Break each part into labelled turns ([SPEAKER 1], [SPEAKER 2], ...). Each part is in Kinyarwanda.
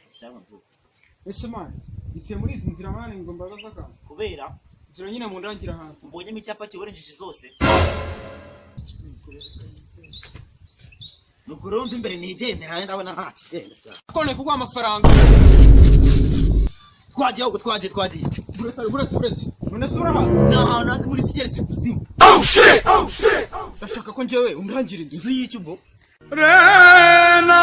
[SPEAKER 1] Sawa bro.
[SPEAKER 2] Ese man, ituye muri izi nzira mane ngo mbabaza ka.
[SPEAKER 1] Kubera
[SPEAKER 2] Nzira nyine mu ndangira ahantu.
[SPEAKER 1] mbonye icyapa kiborenjeje zose. Nuko rero imbere nigendera ndabona nta kigenda cyane.
[SPEAKER 2] Kone kugwa amafaranga.
[SPEAKER 1] Twagiye.
[SPEAKER 2] Buretse. None sura hasi.
[SPEAKER 1] Naho nazi muri fikeretse kuzimu.
[SPEAKER 2] Oh shit. Ndashaka ko njyewe undangire
[SPEAKER 1] Inzu y'icyubo.
[SPEAKER 2] Rena.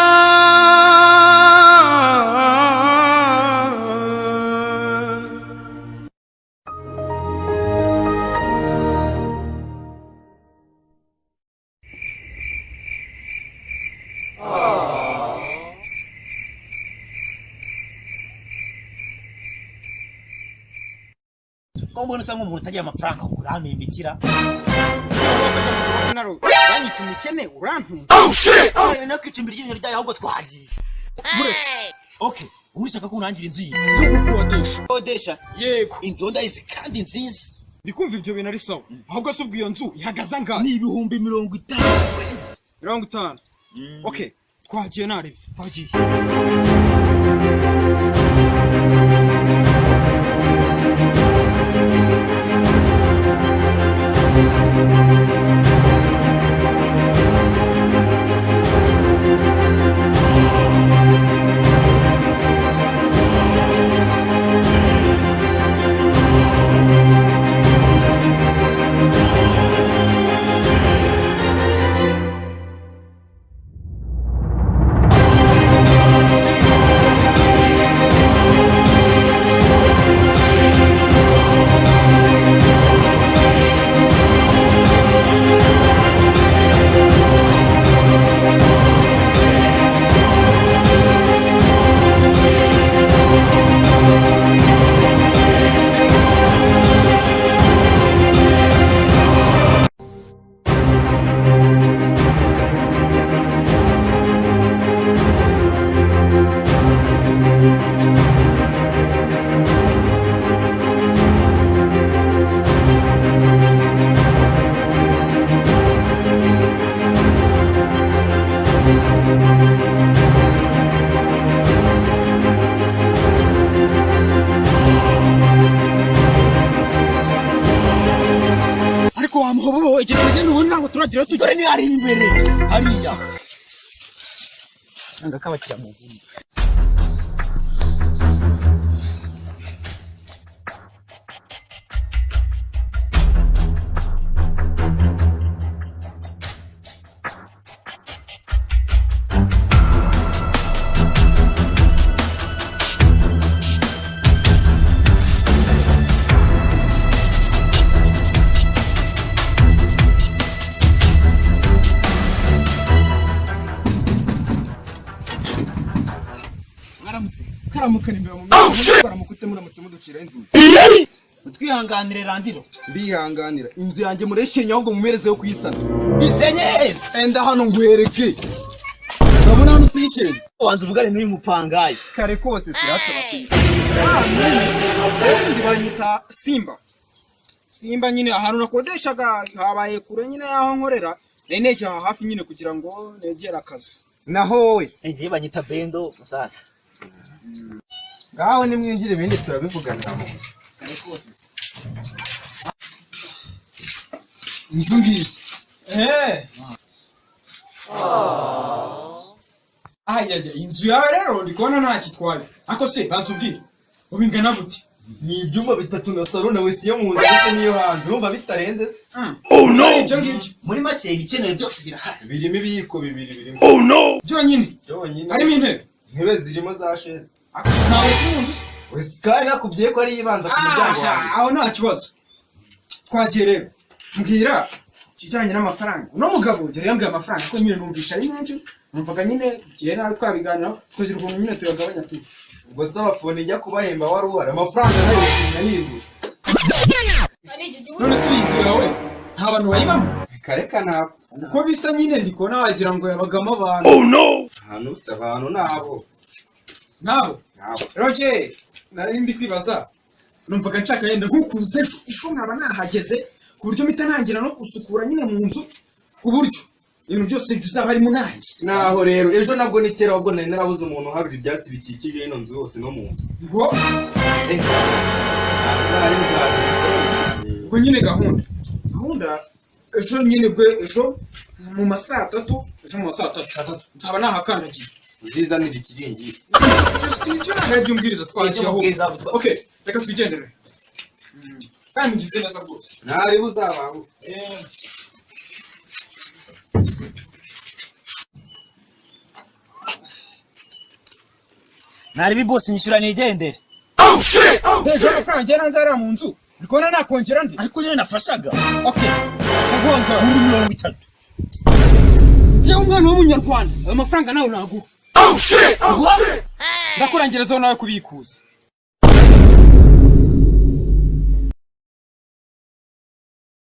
[SPEAKER 1] Ko mbona umuntu utagira amafaranga urampimbikira.
[SPEAKER 2] Naro banyita umukene urantunze.
[SPEAKER 1] Oh shit. Nako icumbi ry'inyo ryayo ahubwo twagiye.
[SPEAKER 2] Buretse.
[SPEAKER 1] Okay, urishaka ko urangira inzu yiyi.
[SPEAKER 2] Yo gukodesha.
[SPEAKER 1] Kodesha.
[SPEAKER 2] Yego.
[SPEAKER 1] Inzu ndayizi kandi nziza.
[SPEAKER 2] Ndikumva ibyo bintu ari sawa. Ahubwo se ubwiyo nzu ihagaza ngana.
[SPEAKER 1] Ni ibihumbi 50.
[SPEAKER 2] 50. Okay, twagiye narebye. Twagiye. Wamuhobo igitege n'ubundi ntabwo turagira
[SPEAKER 1] Dore ni ari imbere hariya. Nanga kabakira mu nguni.
[SPEAKER 2] karamukana imbere mu mutwe baramukute muramutse muducira inzu.
[SPEAKER 1] Twihanganire Randiro.
[SPEAKER 2] Mbihanganira inzu yanjye mureshenye ahubwo mumereze yo kuyisana.
[SPEAKER 1] Bisenyeze.
[SPEAKER 2] Enda hano ngwereke. Ndabona hano tuyishenye.
[SPEAKER 1] Wanze uvugane n'uyu mupangayi.
[SPEAKER 2] Kare kose sirata bakuyisana. None ndi banyita Simba. Simba nyine ahantu nakodeshaga habaye kure nyine yaho nkorera. Nene hafi nyine kugira ngo negera akazi. Naho wese.
[SPEAKER 1] Ngiye banyita Bendo musaza.
[SPEAKER 2] Ngaho nimwinjire bindi turabivuganira mu nzu.
[SPEAKER 1] Kare kose.
[SPEAKER 2] Inzu ngiyi. Inzu yawe rero ndikubona nta kitwaye. Ako se batubwira. Ubingana gute?
[SPEAKER 3] Ni ibyumba 3 na salo na wese yo mu nzu ndetse niyo hanze. Urumva bitarenze se?
[SPEAKER 2] Oh no. Ibyo ngibyo.
[SPEAKER 1] Muri make ibikenewe byose birahari.
[SPEAKER 3] Birimo ibiyiko bibiri birimo.
[SPEAKER 2] Oh no. Byonyine.
[SPEAKER 3] Byonyine.
[SPEAKER 2] Harimo intebe.
[SPEAKER 3] Intebe zirimo za chaise.
[SPEAKER 2] Ntawe si mu nzu se?
[SPEAKER 3] Wese kandi nakubwiye ko ari ibanza ku muryango wawe.
[SPEAKER 2] Aho nta kibazo. Twagiye rero. Mbwira kijanye n'amafaranga. Uno mugabo yari yambwiye amafaranga ko nyine numvisha ari menshi. Numvaga nyine gihe nawe twabiganira kugira ukuntu nyine tuyagabanya tu.
[SPEAKER 3] Ubwo saba phone ijya kubahemba wari uhari amafaranga nayo yinyahindu.
[SPEAKER 2] None si inzu yawe nta bantu bayibamo.
[SPEAKER 3] Kareka nako.
[SPEAKER 2] Uko bisa nyine ndikona wagira ngo yabagamo abantu.
[SPEAKER 3] Oh no. Hano se abantu nabo.
[SPEAKER 2] Nabo. Roger, nari ndi kwibaza. Numvaga nshaka yenda nkukuze isho nkaba nahageze ku buryo mpita ntangira no gusukura nyine mu nzu ku buryo ibintu byose bizaba ari munange.
[SPEAKER 3] Naho rero ejo nabwo ni kera wabwo nari narabuze umuntu uharura ibyatsi bikikije ino nzu yose no mu nzu.
[SPEAKER 2] Ngo
[SPEAKER 3] ari muzaza.
[SPEAKER 2] ngo nyine gahunda ejo nyine bwe ejo mu masaa 3 ejo mu masaa 3 nzaba nahakandagiye.
[SPEAKER 3] Uzizanira ikiringiti.
[SPEAKER 2] Cyo ntabyo mbwiriza twakiraho. Okay, reka twigendere. Kandi ngize neza rwose.
[SPEAKER 3] Ntari buzabaho.
[SPEAKER 1] Nari bi boss nyishura nigendere.
[SPEAKER 2] Oh shit! Ejo amafaranga ngena nzara mu nzu. Ndikona nakongera ndi.
[SPEAKER 1] Ariko nyine nafashaga.
[SPEAKER 2] Okay. Kugonga
[SPEAKER 1] muri 30.
[SPEAKER 2] Je umwana w'umunyarwanda. Ayo mafaranga nawe naguha.
[SPEAKER 1] Oh shit!
[SPEAKER 2] Ndakurangirezaho nawe kubikuza.